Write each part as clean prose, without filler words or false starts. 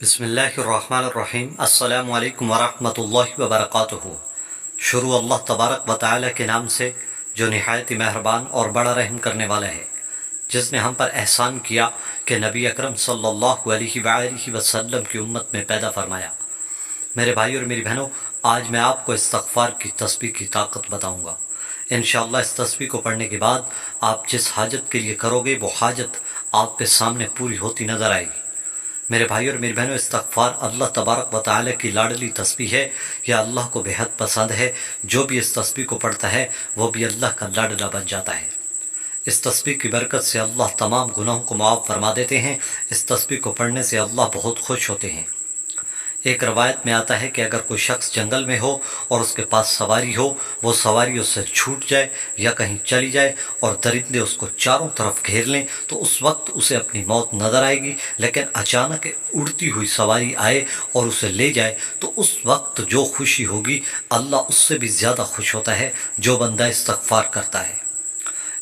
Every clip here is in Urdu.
بسم اللہ الرحمن الرحیم۔ السلام علیکم ورحمۃ اللہ وبرکاتہ۔ شروع اللہ تبارک و تعالی کے نام سے جو نہایت مہربان اور بڑا رحم کرنے والا ہے، جس نے ہم پر احسان کیا کہ نبی اکرم صلی اللہ علیہ وآلہ وسلم کی امت میں پیدا فرمایا۔ میرے بھائی اور میری بہنوں، آج میں آپ کو استغفار کی تسبیح کی طاقت بتاؤں گا۔ انشاءاللہ اس تسبیح کو پڑھنے کے بعد آپ جس حاجت کے لیے کرو گے وہ حاجت آپ کے سامنے پوری ہوتی نظر آئے گی۔ میرے بھائی اور میری بہنوں، استغفار اللہ تبارک و تعالی کی لاڈلی تسبیح ہے۔ یہ اللہ کو بے حد پسند ہے۔ جو بھی اس تسبیح کو پڑھتا ہے وہ بھی اللہ کا لاڈلا بن جاتا ہے۔ اس تسبیح کی برکت سے اللہ تمام گناہوں کو معاف فرما دیتے ہیں۔ اس تسبیح کو پڑھنے سے اللہ بہت خوش ہوتے ہیں۔ ایک روایت میں آتا ہے کہ اگر کوئی شخص جنگل میں ہو اور اس کے پاس سواری ہو، وہ سواری اس سے چھوٹ جائے یا کہیں چلی جائے اور درندے اس کو چاروں طرف گھیر لیں تو اس وقت اسے اپنی موت نظر آئے گی، لیکن اچانک اڑتی ہوئی سواری آئے اور اسے لے جائے تو اس وقت جو خوشی ہوگی اللہ اس سے بھی زیادہ خوش ہوتا ہے جو بندہ استغفار کرتا ہے۔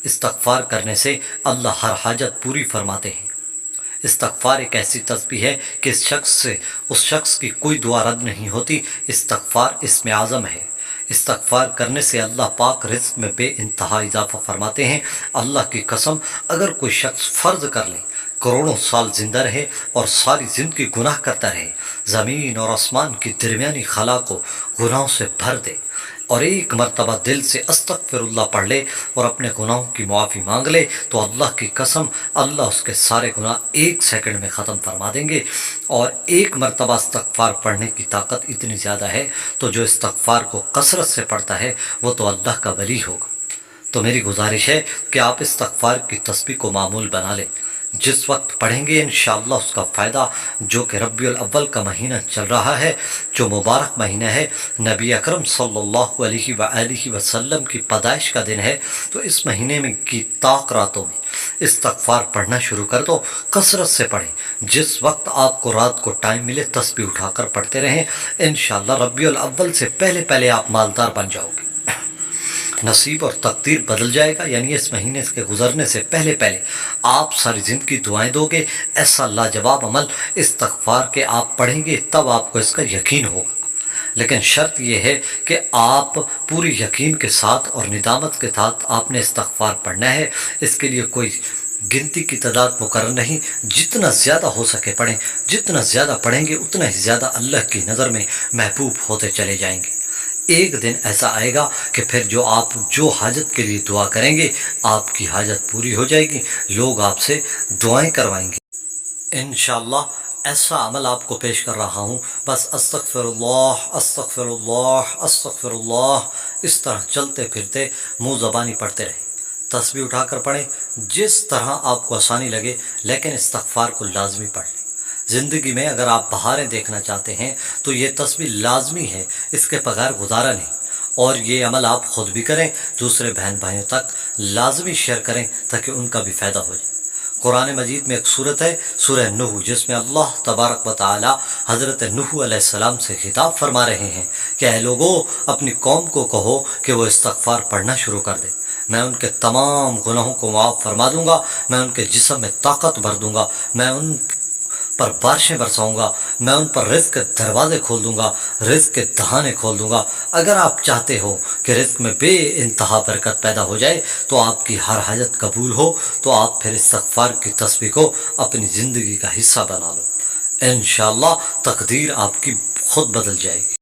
استغفار کرنے سے اللہ ہر حاجت پوری فرماتے ہیں۔ استغفار ایک ایسی تسبیح ہے کہ اس شخص کی کوئی دعا رد نہیں ہوتی۔ استغفار اسم اعظم ہے۔ استغفار کرنے سے اللہ پاک رزق میں بے انتہا اضافہ فرماتے ہیں۔ اللہ کی قسم، اگر کوئی شخص فرض کر لے کروڑوں سال زندہ رہے اور ساری زندگی گناہ کرتا رہے، زمین اور آسمان کی درمیانی خلا کو گناہوں سے بھر دے اور ایک مرتبہ دل سے استغفر اللہ پڑھ لے اور اپنے گناہوں کی معافی مانگ لے تو اللہ کی قسم اللہ اس کے سارے گناہ ایک سیکنڈ میں ختم فرما دیں گے۔ اور ایک مرتبہ استغفار پڑھنے کی طاقت اتنی زیادہ ہے تو جو استغفار کو کثرت سے پڑھتا ہے وہ تو اللہ کا ولی ہوگا۔ تو میری گزارش ہے کہ آپ استغفار کی تسبیح کو معمول بنا لیں۔ جس وقت پڑھیں گے انشاءاللہ اس کا فائدہ، جو کہ ربیع الاول کا مہینہ چل رہا ہے، جو مبارک مہینہ ہے، نبی اکرم صلی اللہ علیہ وآلہ وسلم کی پیدائش کا دن ہے، تو اس مہینے میں کی طاق راتوں میں استغفار پڑھنا شروع کر دو۔ کثرت سے پڑھیں۔ جس وقت آپ کو رات کو ٹائم ملے تسبیح اٹھا کر پڑھتے رہیں۔ انشاءاللہ ربیع الاول سے پہلے آپ مالدار بن جاؤ گے۔ نصیب اور تقدیر بدل جائے گا، یعنی اس مہینے کے گزرنے سے پہلے آپ ساری زندگی دعائیں دو گے۔ ایسا لاجواب عمل استغفار کے آپ پڑھیں گے تب آپ کو اس کا یقین ہوگا، لیکن شرط یہ ہے کہ آپ پوری یقین کے ساتھ اور ندامت کے ساتھ آپ نے استغفار پڑھنا ہے۔ اس کے لیے کوئی گنتی کی تعداد مقرر نہیں، جتنا زیادہ ہو سکے پڑھیں۔ جتنا زیادہ پڑھیں گے اتنا ہی زیادہ اللہ کی نظر میں محبوب ہوتے چلے جائیں گے۔ ایک دن ایسا آئے گا کہ پھر جو حاجت کے لیے دعا کریں گے آپ کی حاجت پوری ہو جائے گی، لوگ آپ سے دعائیں کروائیں گے۔ انشاءاللہ ایسا عمل آپ کو پیش کر رہا ہوں، بس استغفر اللہ استغفر اللہ استغفر اللہ، اس طرح چلتے پھرتے منہ زبانی پڑھتے رہیں۔ تسبیح اٹھا کر پڑھیں جس طرح آپ کو آسانی لگے، لیکن استغفار کو لازمی پڑھ لیں۔ زندگی میں اگر آپ بہاریں دیکھنا چاہتے ہیں تو یہ تسبیح لازمی ہے، اس کے بغیر گزارا نہیں۔ اور یہ عمل آپ خود بھی کریں، دوسرے بہن بھائیوں تک لازمی شیئر کریں تاکہ ان کا بھی فائدہ ہو جائے۔ قرآن مجید میں ایک صورت ہے سورہ نوح، جس میں اللہ تبارک و تعالی حضرت نوح علیہ السلام سے خطاب فرما رہے ہیں کہ اے لوگو، اپنی قوم کو کہو کہ وہ استغفار پڑھنا شروع کر دے، میں ان کے تمام گناہوں کو معاف فرما دوں گا، میں ان کے جسم میں طاقت بھر دوں گا، میں ان پر بارشیں برساؤں گا، میں ان پر رزق کے دروازے کھول دوں گا، رزق کے دہانے کھول دوں گا۔ اگر آپ چاہتے ہو کہ رزق میں بے انتہا برکت پیدا ہو جائے تو آپ کی ہر حاجت قبول ہو، تو آپ پھر استغفار کی تسبیح کو اپنی زندگی کا حصہ بنا لو۔ انشاءاللہ تقدیر آپ کی خود بدل جائے گی۔